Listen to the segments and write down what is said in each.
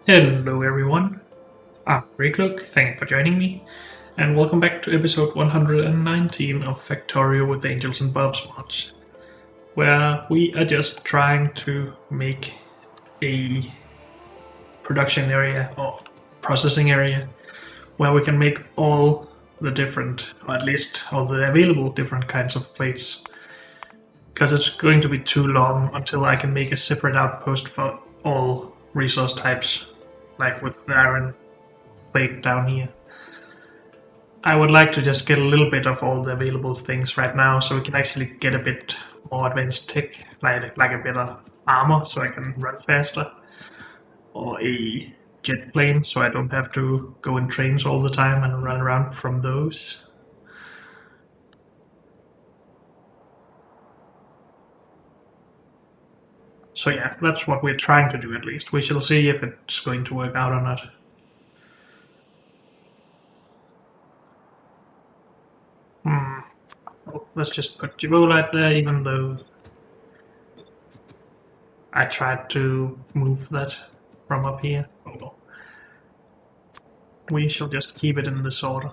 Hello everyone, I'm Greycloak, thank you for joining me, and welcome back to episode 119 of Factorio with Angels and Bobs mods, where we are just trying to make a production area or processing area where we can make all the different, or at least all the available different kinds of plates, because it's going to be too long until I can make a separate outpost for all resource types, like with the iron plate down here. I would like to just get a little bit of all the available things right now so we can actually get a bit more advanced tech, like a better armor so I can run faster, or a jet plane so I don't have to go in trains all the time and run around from those. So yeah, that's what we're trying to do at least. We shall see if it's going to work out or not. Well, let's just put Givolite there, even though I tried to move that from up here. Oh well. We shall just keep it in this order.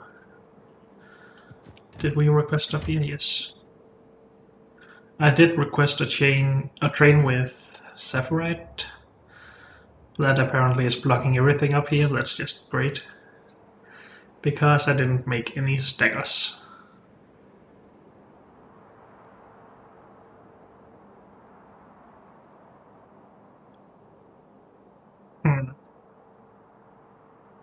Did we request up here? Yes. I did request a train with Saphirite. That apparently is blocking everything up here. That's just great. Because I didn't make any staggers.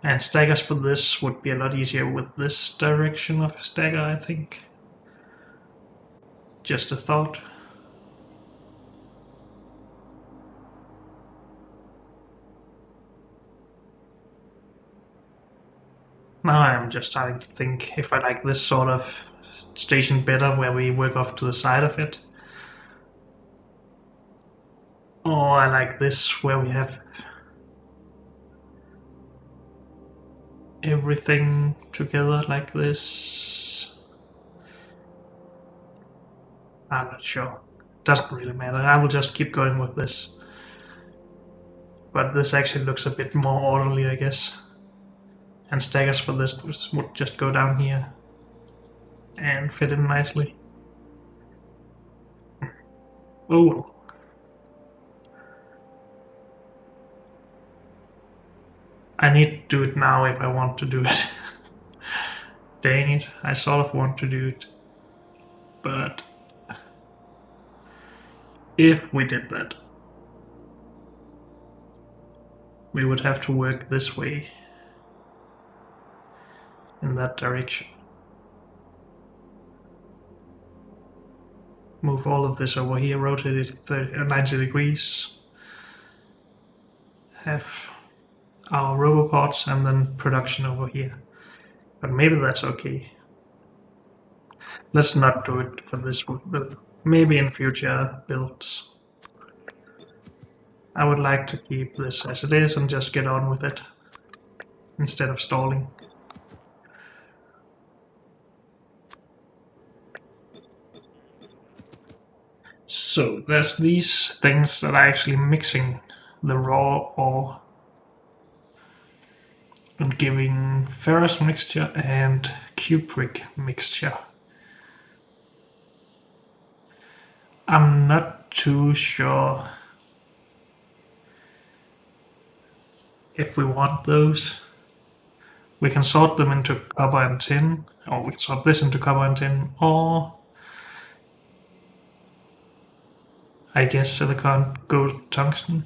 And staggers for this would be a lot easier with this direction of stagger, I think. Just a thought. Now I'm just starting to think if I like this sort of station better, where we work off to the side of it. Or I like this, where we have everything together like this. I'm not sure. Doesn't really matter. I will just keep going with this. But this actually looks a bit more orderly, I guess. And staggers for this would just go down here and fit in nicely. Oh. I need to do it now if I want to do it. Dang it, I sort of want to do it. But if we did that, we would have to work this way, in that direction. Move all of this over here, rotate it 90 degrees. Have our robopods and then production over here. But maybe that's okay. Let's not do it for this one. Maybe in future builds. I would like to keep this as it is and just get on with it instead of stalling. So there's these things that are actually mixing the raw ore and giving ferrous mixture and cupric mixture. I'm not too sure if we want those. We can sort them into copper and tin, or we can sort this into copper and tin, or I guess silicon, gold, tungsten.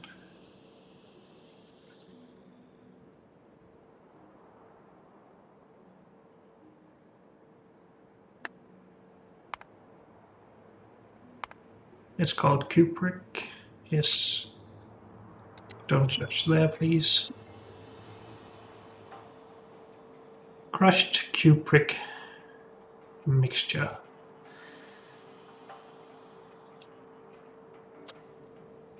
It's called cupric. Yes. Don't touch there, please. Crushed cupric mixture.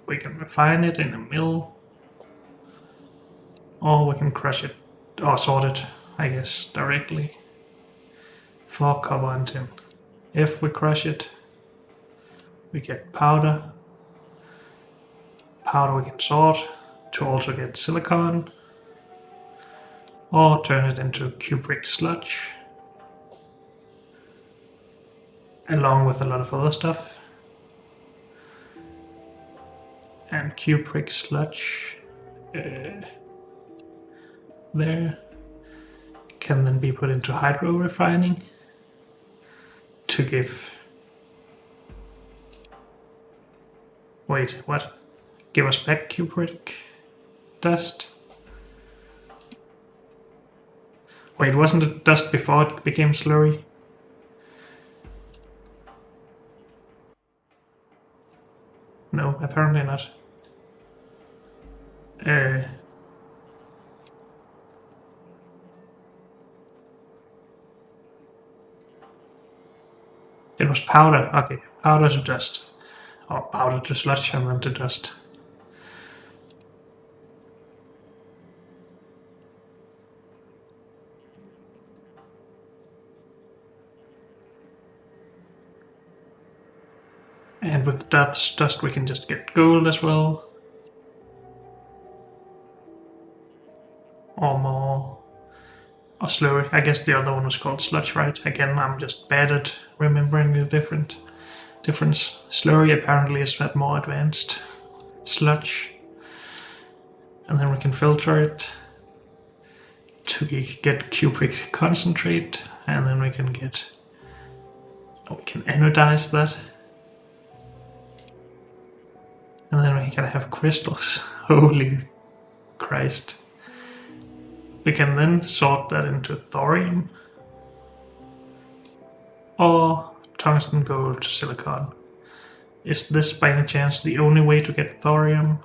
We can refine it in a mill, or we can crush it, or sort it, I guess, directly for copper and tin. If we crush it, we get powder. Powder we can sort, to also get silicon, or turn it into cupric sludge, along with a lot of other stuff. And cupric sludge there can then be put into hydro refining to give. Wait, what? Give us back cupric dust? Wait, wasn't it dust before it became slurry? No, apparently not. It was powder. Okay, powder to dust. Or powder to sludge and then to dust. And with dust we can just get gold as well. Or more. Or slurry. I guess the other one was called sludge, right? Again, I'm just bad at remembering the difference. Slurry apparently is that more advanced. Sludge. And then we can filter it to get cupric concentrate. And then we can get... Oh, we can anodize that. And then we can have crystals. Holy Christ. We can then sort that into thorium or tungsten, gold, silicon. Is this by any chance the only way to get thorium?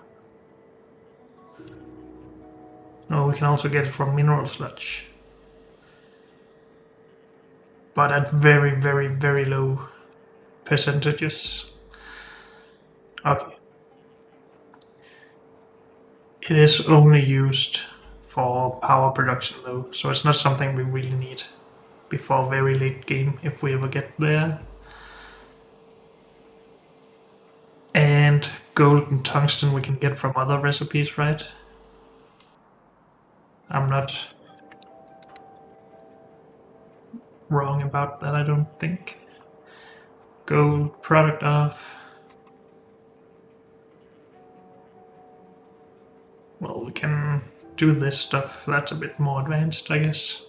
No, we can also get it from mineral sludge. But at very, very, very low percentages. Okay. It is only used for power production though, so it's not something we really need before very late game if we ever get there. And gold and tungsten we can get from other recipes, right? I'm not wrong about that, I don't think. Gold, product of... Well, we can do this stuff, that's a bit more advanced, I guess.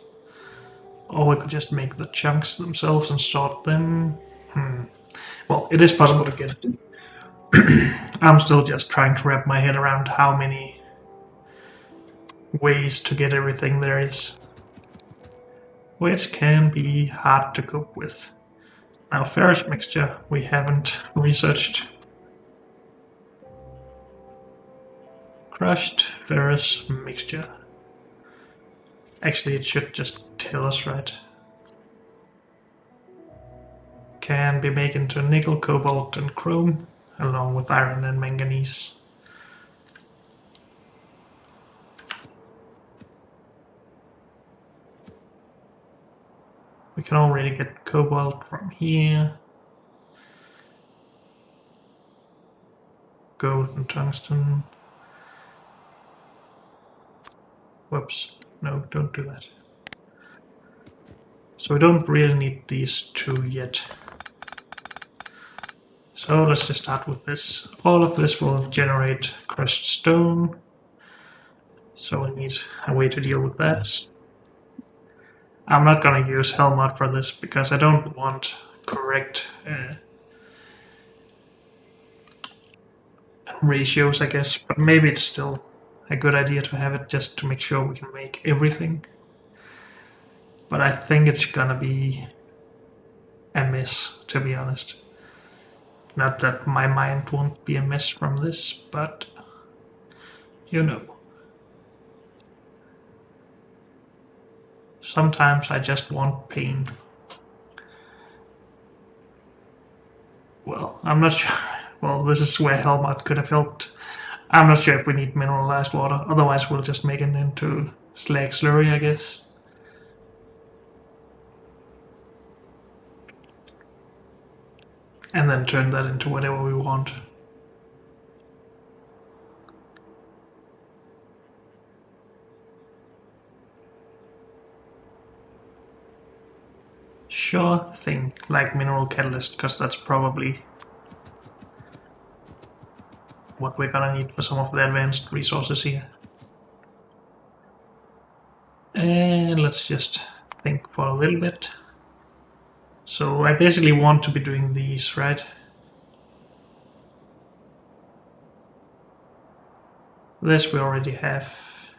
Or we could just make the chunks themselves and sort them. Well, it is possible to get it. I'm still just trying to wrap my head around how many ways to get everything there is. Which can be hard to cope with. Now, ferrous mixture we haven't researched. Crushed ferrous mixture. Actually, it should just tell us, right? Can be made into nickel, cobalt, and chrome, along with iron and manganese. We can already get cobalt from here. Gold and tungsten. Whoops, no, don't do that. So we don't really need these two yet. So let's just start with this. All of this will generate crushed stone. So we need a way to deal with that. I'm not gonna use Helmut for this because I don't want correct ratios, I guess, but maybe it's still a good idea to have it just to make sure we can make everything. But I think it's gonna be a mess, to be honest. Not that my mind won't be a mess from this, but you know. Sometimes I just want pain. Well, I'm not sure. Well, this is where Helmut could have helped. I'm not sure if we need mineralized water, otherwise we'll just make it into slag slurry, I guess. And then turn that into whatever we want. Sure thing, like mineral catalyst, because that's probably what we're gonna need for some of the advanced resources here. And let's just think for a little bit. So I basically want to be doing these, right? This we already have.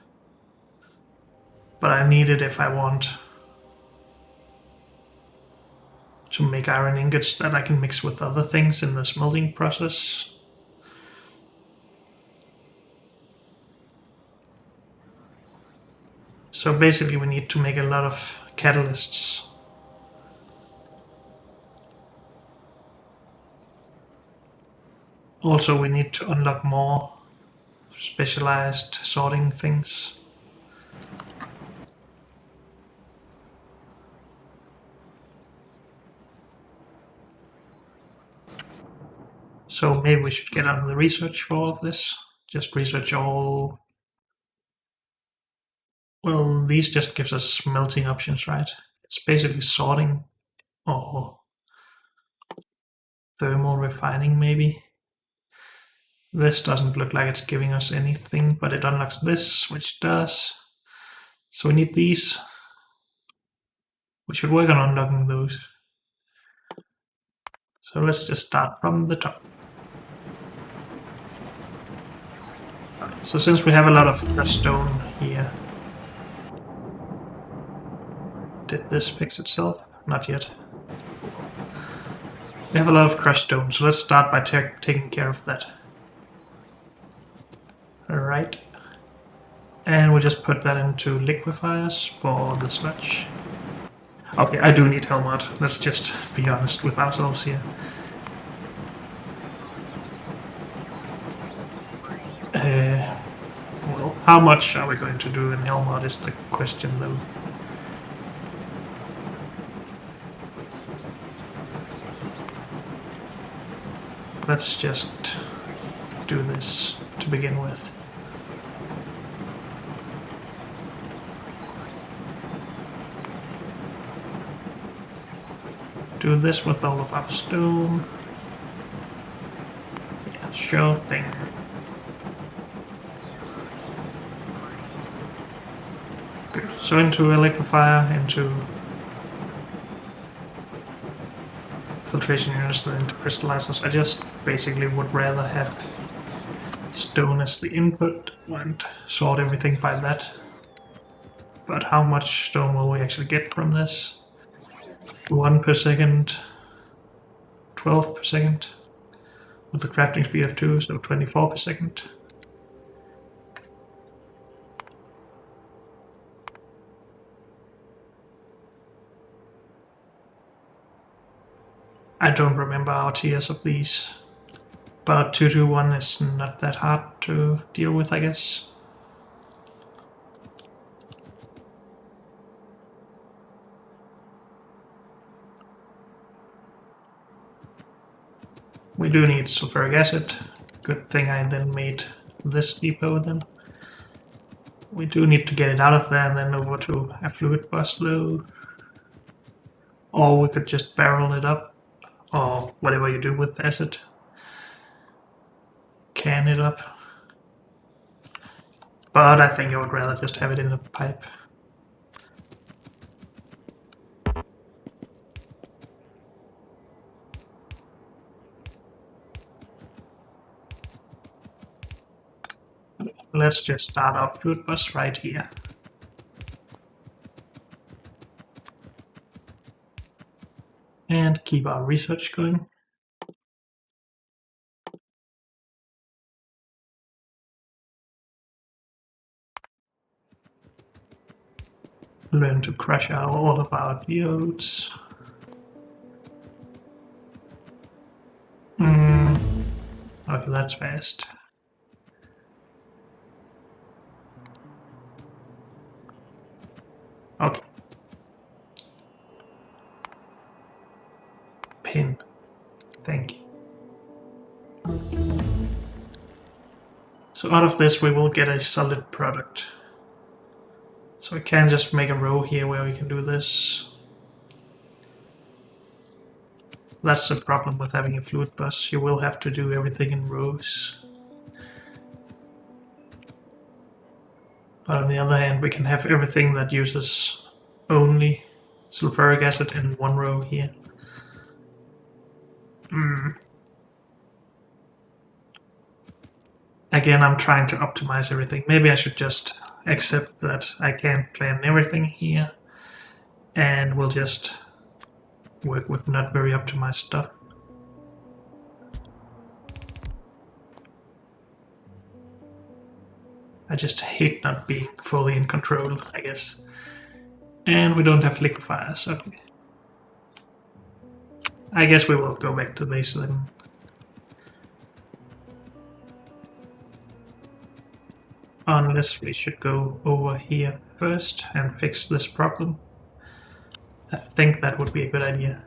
But I need it if I want to make iron ingots that I can mix with other things in the smelting process. So basically we need to make a lot of catalysts. Also we need to unlock more specialized sorting things. So maybe we should get on the research for all of this. Just research all... Well, these just gives us smelting options, right? It's basically sorting or thermal refining maybe. This doesn't look like it's giving us anything, but it unlocks this, which does. So we need these. We should work on unlocking those. So let's just start from the top. So since we have a lot of crushed stone here, did this fix itself? Not yet. We have a lot of crushed stone, so let's start by taking care of that. Alright. And we'll just put that into liquefiers for the sludge. Okay, I do need Helmut. Let's just be honest with ourselves here. Well, how much are we going to do in Helmut is the question though. Let's just do this to begin with. Do this with all of our stone. Yeah, sure thing. Good. So into a liquefier, into filtration units, then into crystallizers. I just basically would rather have stone as the input and sort everything by that. But how much stone will we actually get from this? 1 per second, 12 per second, with the crafting speed of 2, so 24 per second. I don't remember our tiers of these, but 221 is not that hard to deal with, I guess. We do need sulfuric acid. Good thing I then made this depot then. We do need to get it out of there and then over to a fluid bus though. Or we could just barrel it up, or whatever you do with acid. Can it up. But I think I would rather just have it in a pipe. Let's just start our fluid bus right here. And keep our research going. Learn to crush out all of our geodes. Okay, that's fast. Okay. Pin. Thank you. So out of this we will get a solid product. So we can just make a row here where we can do this. That's the problem with having a fluid bus. You will have to do everything in rows. But on the other hand, we can have everything that uses only sulfuric acid in one row here. Again, I'm trying to optimize everything. Maybe I should just accept that I can't plan everything here, and we'll just work with not very optimized stuff. I just hate not being fully in control, I guess. And we don't have liquefiers, okay. I guess we will go back to this then. Unless we should go over here first and fix this problem. I think that would be a good idea.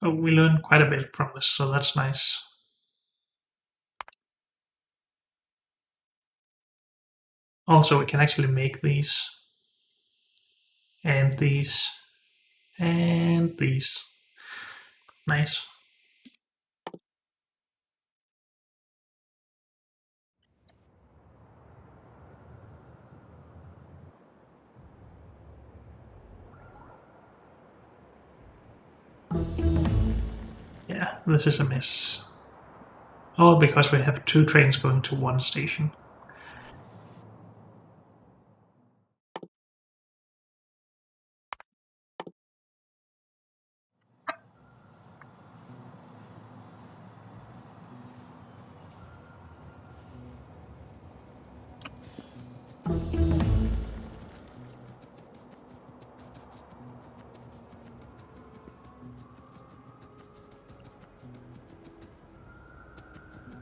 Oh, we learned quite a bit from this, so that's nice. Also, we can actually make these. And these. And these. Nice. Yeah, this is a mess. All because we have 2 trains going to one station.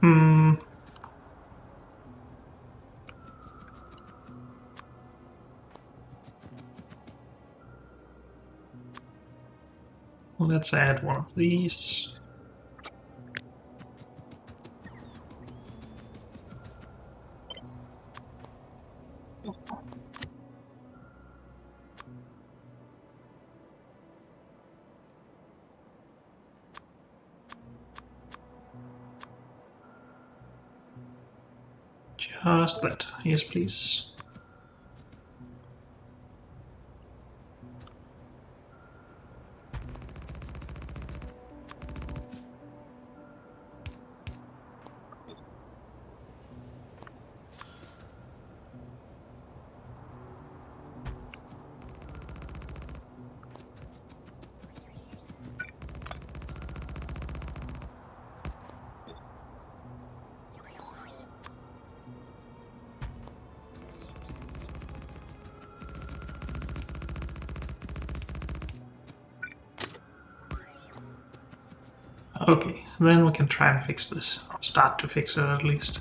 Hmm. Let's add one of these. Just that. Yes, please. Okay, then we can try and fix this. Or start to fix it at least.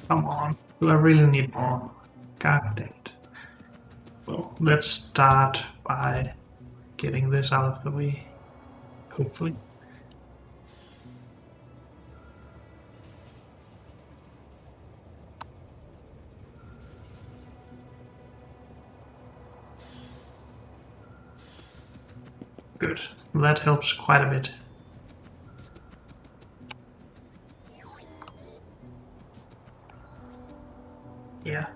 Come on. Do I really need more? God damn it. Well, let's start by getting this out of the way. Hopefully. Good. That helps quite a bit. Yeah.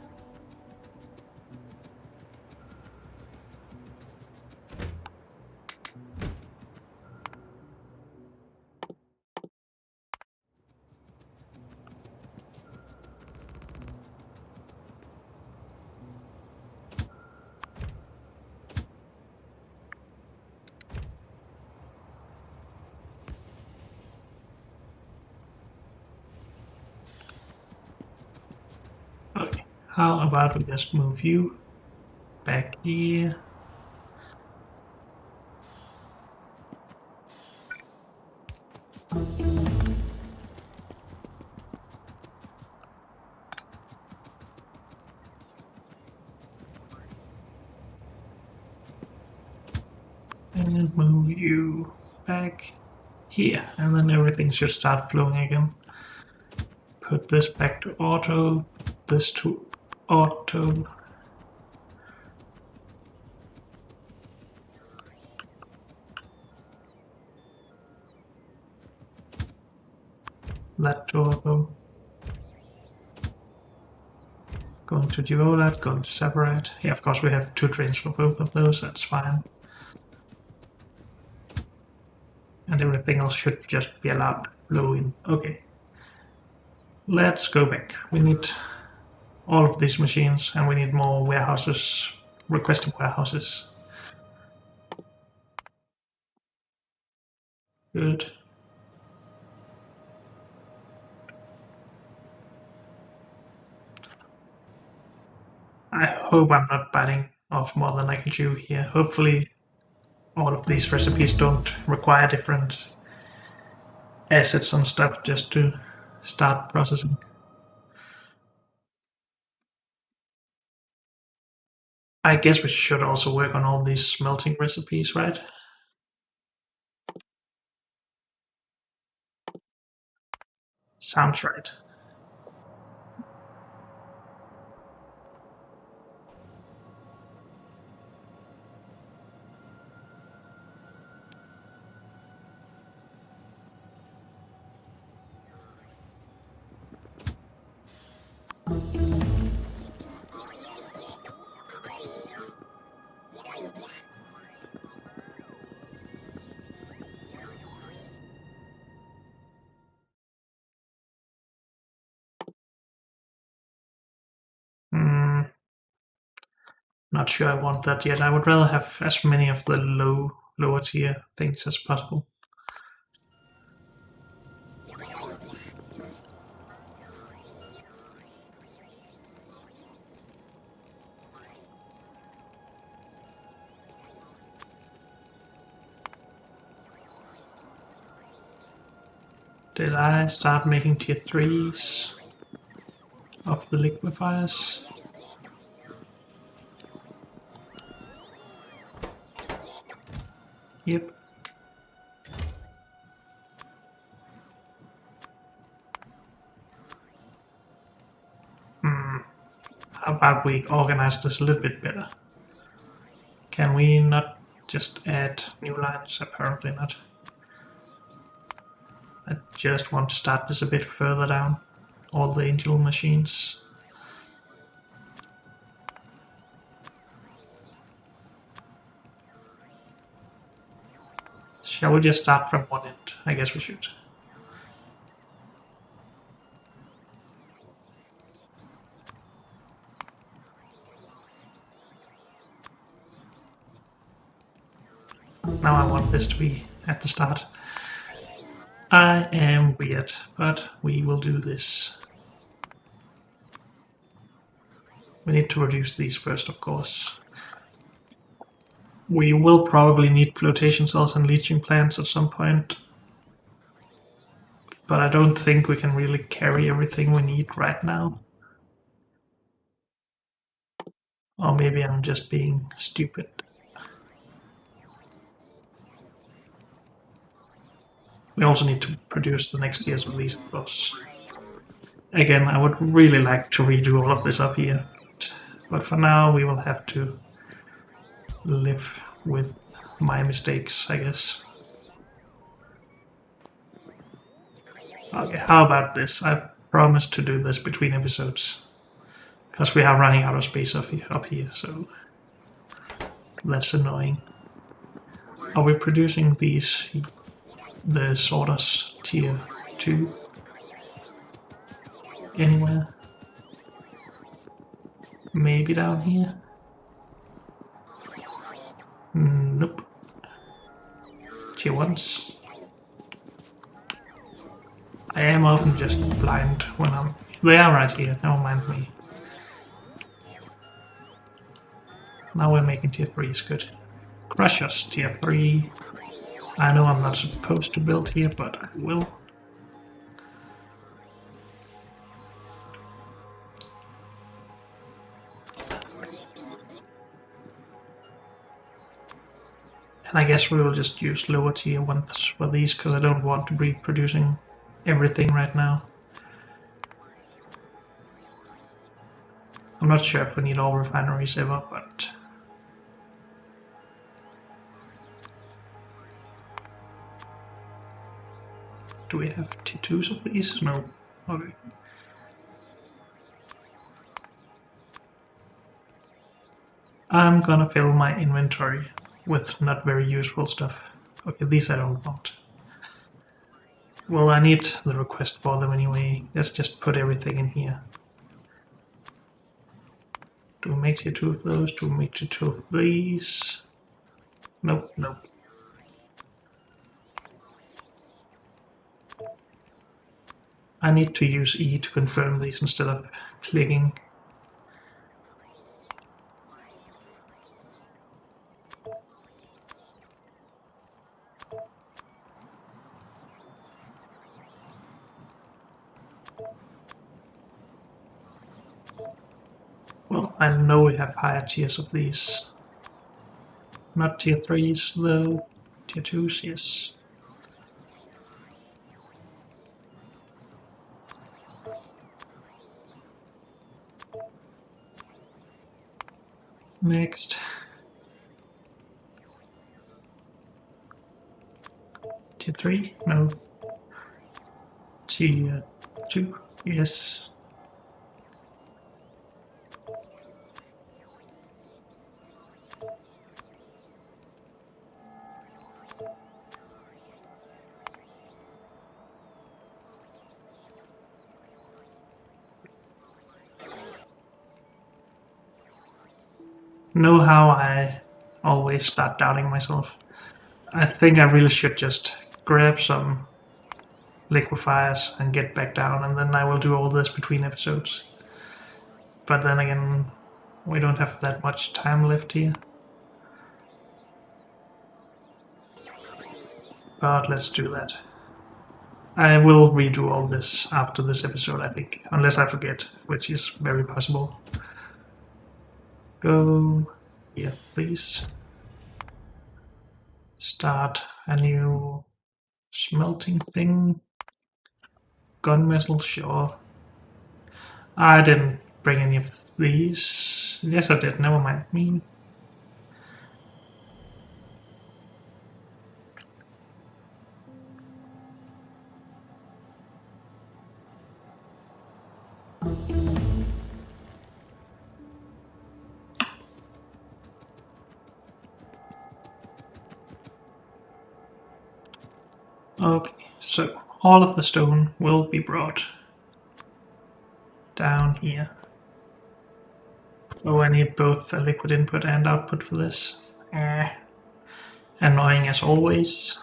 Okay. How about we just move you back here? And move you back here, and then everything should start flowing again. Put this back to auto, this to auto. That to auto. Going to devote that, going to separate. Yeah, of course we have 2 trains for both of those, that's fine. And everything else should just be allowed to flow in. Okay. Let's go back. We need all of these machines and we need more warehouses, requested warehouses. Good. I hope I'm not biting off more than I can chew here. Hopefully all of these recipes don't require different assets and stuff just to start processing. I guess we should also work on all these smelting recipes, right? Sounds right. Hmm, not sure I want that yet. I would rather have as many of the lower tier things as possible. Did I start making tier 3s of the liquefiers? Yep. How about we organize this a little bit better? Can we not just add new lines? Apparently not. I just want to start this a bit further down. All the angel machines. Shall we just start from one end? I guess we should. Now I want this to be at the start. I am weird, but we will do this. We need to reduce these first, of course. We will probably need flotation cells and leaching plants at some point. But I don't think we can really carry everything we need right now. Or maybe I'm just being stupid. We also need to produce the next year's release, of course. Again, I would really like to redo all of this up here. But for now, we will have to live with my mistakes, I guess. Okay, how about this? I promised to do this between episodes. Because we are running out of space up here, so that's annoying. Are we producing these, the sorters tier 2 anywhere? Maybe down here? Nope. Tier 1s? I am often just blind when I'm... They are right here, never mind me. Now we're making tier 3s, good. Crushers, tier 3. I know I'm not supposed to build here, but I will. And I guess we will just use lower tier ones for these because I don't want to be producing everything right now. I'm not sure if we need all refineries ever, but... Do we have T2s of these? No. Okay. I'm gonna fill my inventory with not very useful stuff. Okay, these I don't want. Well, I need the request for them anyway. Let's just put everything in here. Do we make tier 2 of those? Do we make tier 2 of these? Nope, nope. I need to use E to confirm these instead of clicking. Well, I know we have higher tiers of these. Not tier 3s though. Tier 2s, yes. Next. Tier 3? No. Tier 2? Yes. Know how I always start doubting myself. I think I really should just grab some liquefiers and get back down, and then I will do all this between episodes. But then again, we don't have that much time left here. But let's do that. I will redo all this after this episode, I think. Unless I forget, which is very possible. Go here, please. Start a new smelting thing. Gunmetal, sure. I didn't bring any of these. Yes, I did. Never mind me. Okay, so all of the stone will be brought down here. Oh, I need both a liquid input and output for this. Annoying as always.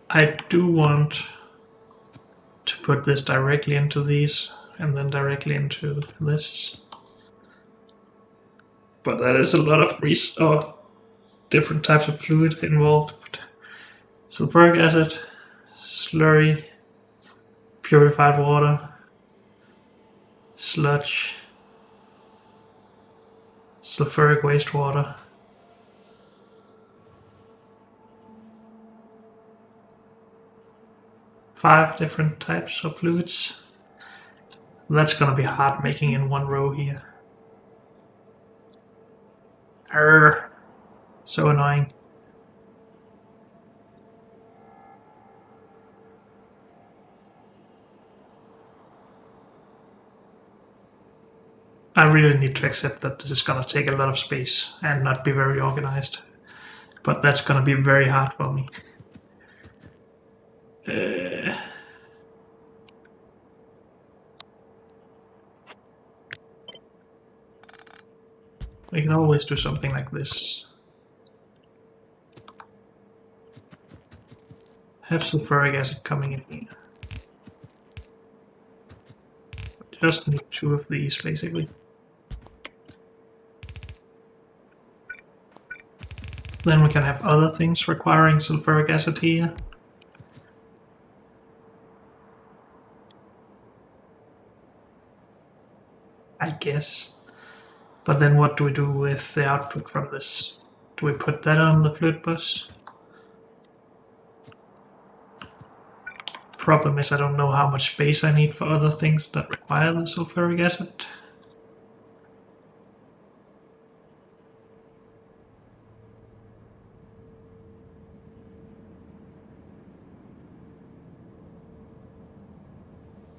I do want to put this directly into these and then directly into this. But that is a lot of different types of fluid involved. Sulfuric acid, slurry, purified water, sludge, sulfuric wastewater. Five different types of fluids. That's gonna be hard making in one row here. Arrgh. So annoying. I really need to accept that this is gonna take a lot of space and not be very organized. But that's gonna be very hard for me. We can always do something like this. Have sulfuric acid coming in here. Just need two of these, basically. Then we can have other things requiring sulfuric acid here. I guess. But then what do we do with the output from this? Do we put that on the fluid bus? Problem is I don't know how much space I need for other things that require the sulfuric acid.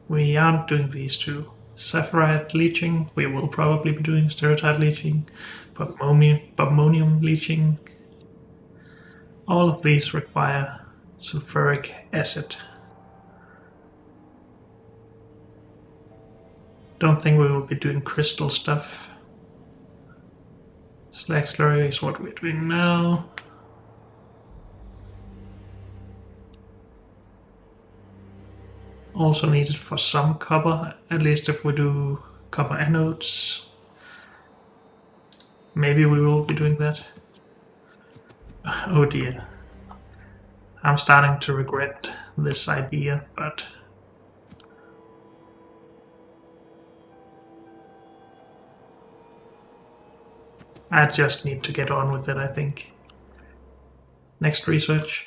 We aren't doing these two. Sapphirite leaching, we will probably be doing stereotite leaching, bubmonium leaching. All of these require sulfuric acid. Don't think we will be doing crystal stuff. Slag slurry is what we're doing now. Also needed for some copper, at least if we do copper anodes. Maybe we will be doing that. Oh dear. I'm starting to regret this idea, but I just need to get on with it, I think. Next research.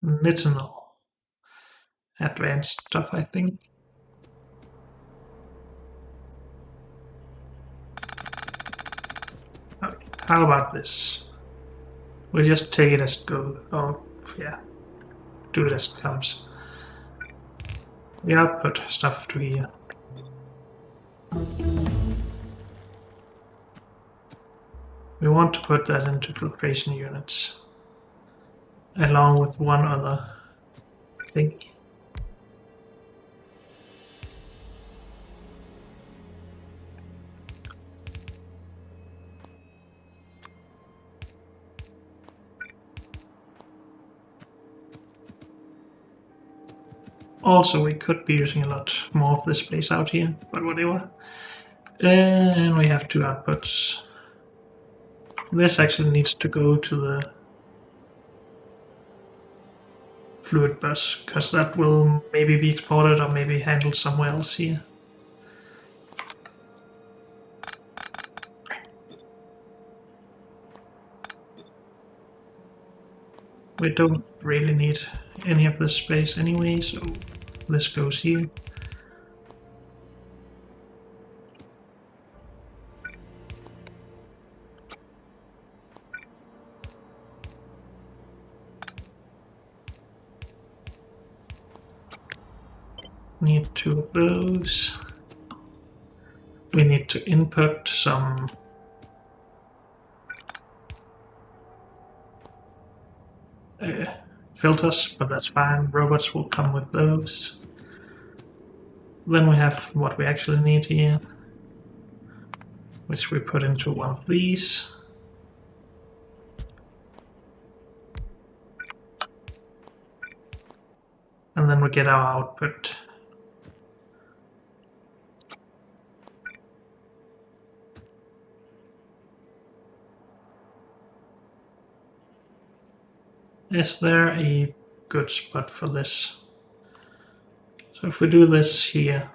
Nitinol. Advanced stuff, I think. Okay, how about this? We'll just take it as it goes. Oh, yeah. Do it as it comes. We output stuff to here. We want to put that into filtration units, along with one other thing. Also, we could be using a lot more of this space out here, but whatever. And we have two outputs. This actually needs to go to the fluid bus, because that will maybe be exported or maybe handled somewhere else here. We don't really need any of this space anyway, so this goes here. Need two of those. We need to input some filters, but that's fine. Robots will come with those. Then we have what we actually need here, which we put into one of these. And then we get our output. Is there a good spot for this? So if we do this here,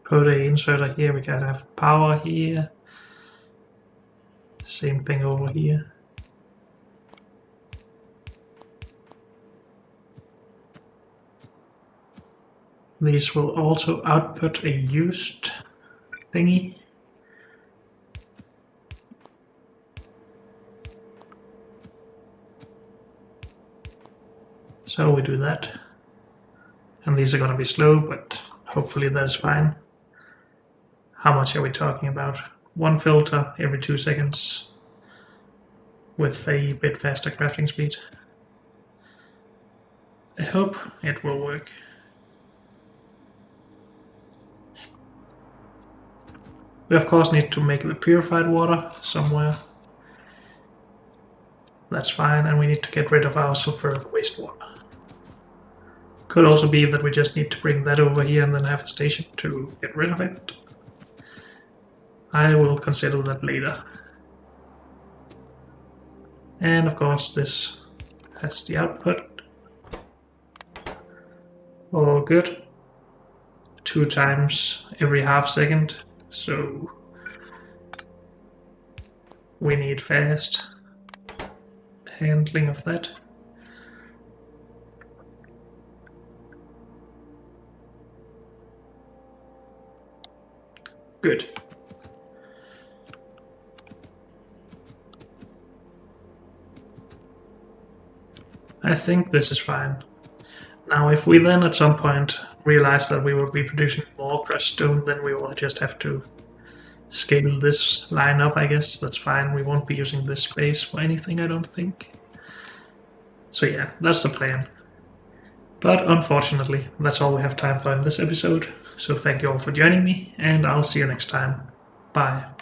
put a inserter here, we can have power here. Same thing over here. These will also output a used thingy. So we do that. And these are going to be slow, but hopefully that's fine. How much are we talking about? One filter every 2 seconds with a bit faster crafting speed. I hope it will work. We of course need to make the purified water somewhere. That's fine, and we need to get rid of our sulfuric wastewater. Could also be that we just need to bring that over here and then have a station to get rid of it. I will consider that later. And of course this has the output. All good. 2 times every half second, so we need fast handling of that. Good. I think this is fine. Now, if we then at some point realize that we will be producing more crushed stone, then we will just have to scale this line up, I guess. That's fine. We won't be using this space for anything, I don't think. So yeah, that's the plan. But unfortunately, that's all we have time for in this episode. So thank you all for joining me, and I'll see you next time. Bye.